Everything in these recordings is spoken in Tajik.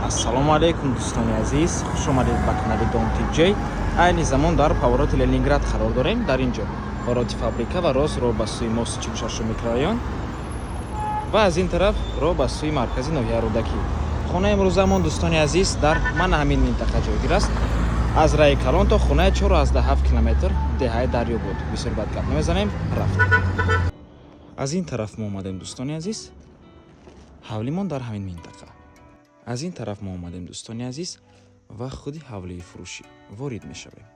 ассалому алайкум дӯстони азиз, хуш омадед ба канали Дом Тиҷей. Айни замон дар повороти Ленинград қарор дорем. Дар инҷо вороти фабрика ва рост роҳ ба сӯи мост 46 микрорайон ва аз ин тараф роҳ ба сӯи маркази ноҳияи Рӯдакӣ. Хонаи имрӯзамон дӯстони азиз дар мана ҳамин минтақа ҷойгир аст. Аз раи Калон то хонаи 4.7 километр деҳаи Дарёбод. Бисёр бад гап намезанем, рафт. Аз ин тараф мо омадем дӯстони азиз. ҳавлимон дар ҳамин минтақа. Аз ин тараф мо омадем дӯстони азиз ва худи ҳавлии фурӯшӣ ворид мешавем.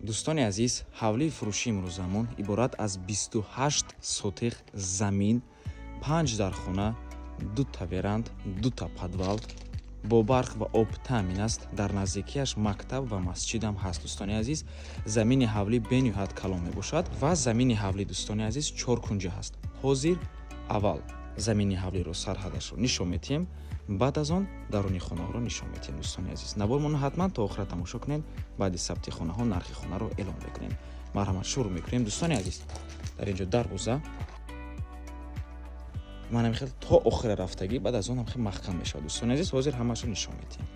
дӯстони азиз, ҳавлии фурӯшии имрӯзамон иборат аз 28 сотиқ замин, 5 дар хона, 2 веранд, 2 подвал бо барқ ва об таъмин аст. Дар наздикияш мактаб ва масҷидам ҳаст. Дӯстони азиз, замини ҳавлӣ бениҳоят калон мебошад ва замини ҳавлӣ дӯстони азиз 4 кунҷа ҳаст. ҳозир аввал замини ҳавлиро сарҳадашро нишон медиҳем, баъд аз он даруни хонаҳоро нишон медиҳем. дӯстони азиз, наболмона ҳатман то охира тамошо кунем. баъди сабти хонаҳо нархи хонаро эълон мекунем. марҳамат, шурӯъ мекунем. дӯстони азиз, дар инҷо дарвоза манам хел то охира рафтагӣ, баъд аз он ҳам хел маҳкам мешавад. дӯстони азиз, ҳозир ҳамаашро нишон медиҳем.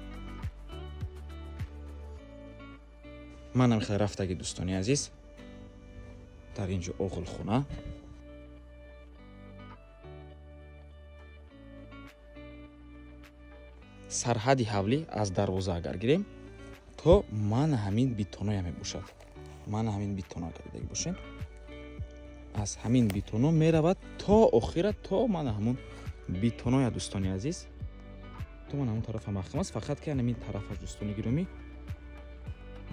манам хел рафтагӣ дӯстони азиз, дар инҷо оғилхона, сарҳади ҳавлӣ аз дарвоза агар гирем то мана ҳамин битоноя мебошад. мана ҳамин битоно агар дида бошем, аз ҳамин битоно меравад то охира, то мана ҳамун битоноя дӯстони азиз, то мана ҳамун тарафа маҳкам аст. фақат ки ҳамин тарафаш дӯстони гиромӣ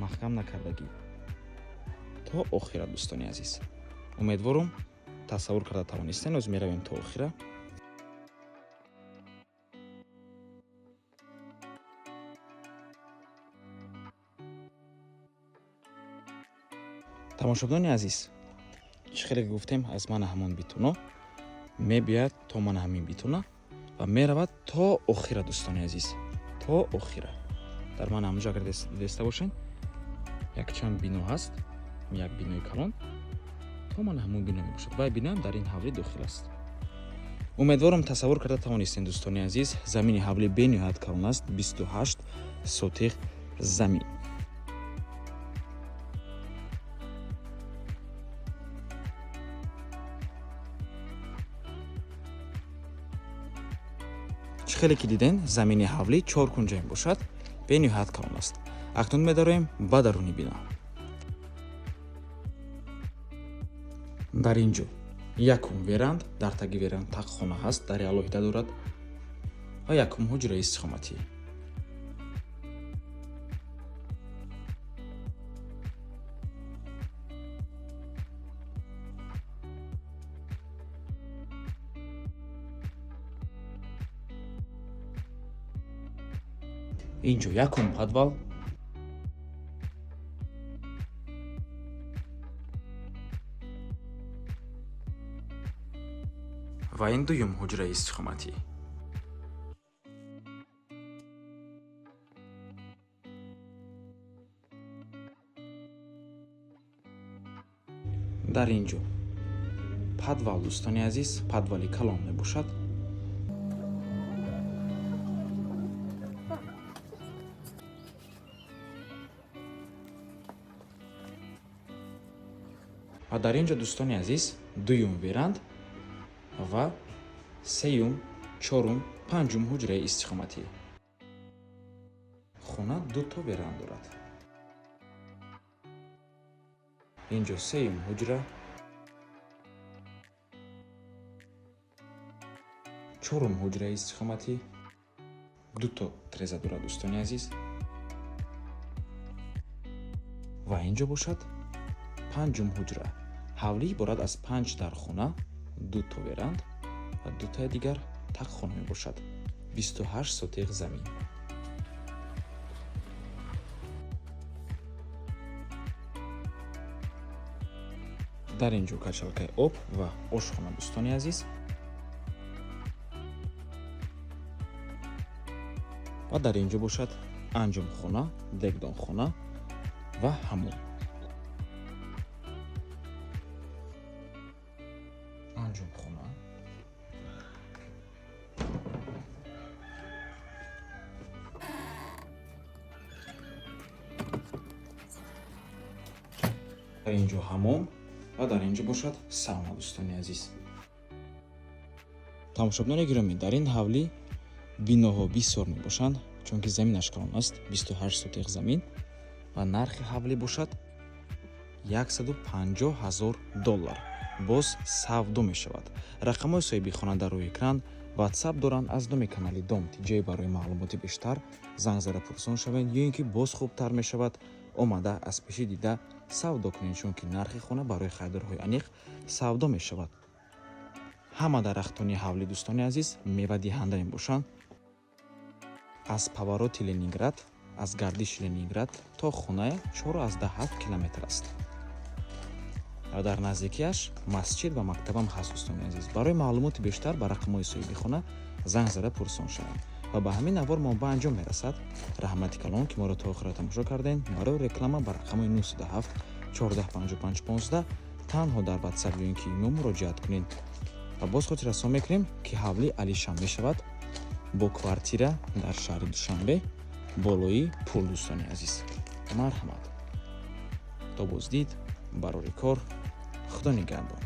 маҳкам накардагӣ то охира. дӯстони азиз, умедворум тасаввур карда тавонистем. ҳозир меравем то охира. тамошобинони азиз, чӣ хеле гуфтем, аз мана ҳамон битоно мебияд то мана ҳамин битона ва меравад то охира. дӯстони азиз, то охира. дар мана ҳамунҷо агар диста бошем, якчанд бино ҳаст. як бинои калон, то мана ҳамун бино мебошад. вай биноам дар ин ҳавлӣ дохил аст. умедворум тасаввур карда тавонистем. дӯстони азиз, замини ҳавлӣ бениҳоят калон аст. 28 сотиқ замин. чӣ хеле ки диден, замини ҳавлӣ 4 кунҷа мебошад, бениҳоят калон аст. акнун медароем ба даруни бино. дар инҷо якум веранд, дар таги веранд тақхона ҳаст, дари алоҳида дорад ва якум ҳуҷраи истиқоматӣ. инҷо якум подвал, ва ин дуюм ҳуҷраи истиқоматӣ. дар инҷо подвал дӯстони азиз, подвали калон мебошад. ва дар инҷо дӯстони азиз, дуюм веранд ва сеюм, чорум, панҷум ҳуҷраи истиқоматӣ. хона 2 веранд дорад. инҷо сеюм ҳуҷра, чорум ҳуҷраи истиқоматӣ, 2 треза дорад дӯстони азиз. ва инҷо бошад панҷум ҳуҷра. ҳавлӣ иборат аз 5 дар хона, 2 веранд ва 2 дигар тақхона мебошад. 28 сотиқ замин. дар инҷо качалкаи об ва ошхона дӯстони азиз. ва дар инҷо бошад анҷомхона, дегдонхона ва ҳамон. панҷум хона. дар инҷо ҳамом ва дар инҷо бошад сауна. дӯстони азиз, тамошобинони гиромӣ, дар ин ҳавлӣ биноҳо бисёр мебошанд, чунки заминаш калон аст, 28 сотиқ замин, ва нархи ҳавлӣ бошад $150,000. боз савдо мешавад. рақамҳои соҳиби хона дар рӯи экран. ватсап доранд. аз номи канали Дом Тиҷей барои маълумоти бештар занг зада пурсон шавед, ё ин ки боз хубтар мешавад омада аз пеши дида савдо кунед, чунки нархи хона барои харидорҳои аниқ савдо мешавад. ҳама дарахтони ҳавлӣ, дӯстони азиз, мевадиҳанда мебошанд. аз повороти Ленинград, аз гардиши Ленинград то хона 4-7 километр аст. дар наздикиаш масҷид ва мактабам ҳаст. дӯстони азиз, барои маълумоти бештар ба рақамҳои соҳиби хона занг зада пурсон шаванд. ва ба ҳамин навор мо ба анҷом мерасад. раҳмати калон ки моро то охира тамошо кардем. барои реклама ба рақамҳои 907 145515 танҳо дар ватсап ё ин ки имейл муроҷиат кунед. ва боз хотир расон мекунем ки ҳавлӣ алишам мешавад бо квартира дар шаҳри Душанбе болои пул. дӯстони азиз, марҳамат. то боздид, барори кор. худо нигаҳбон.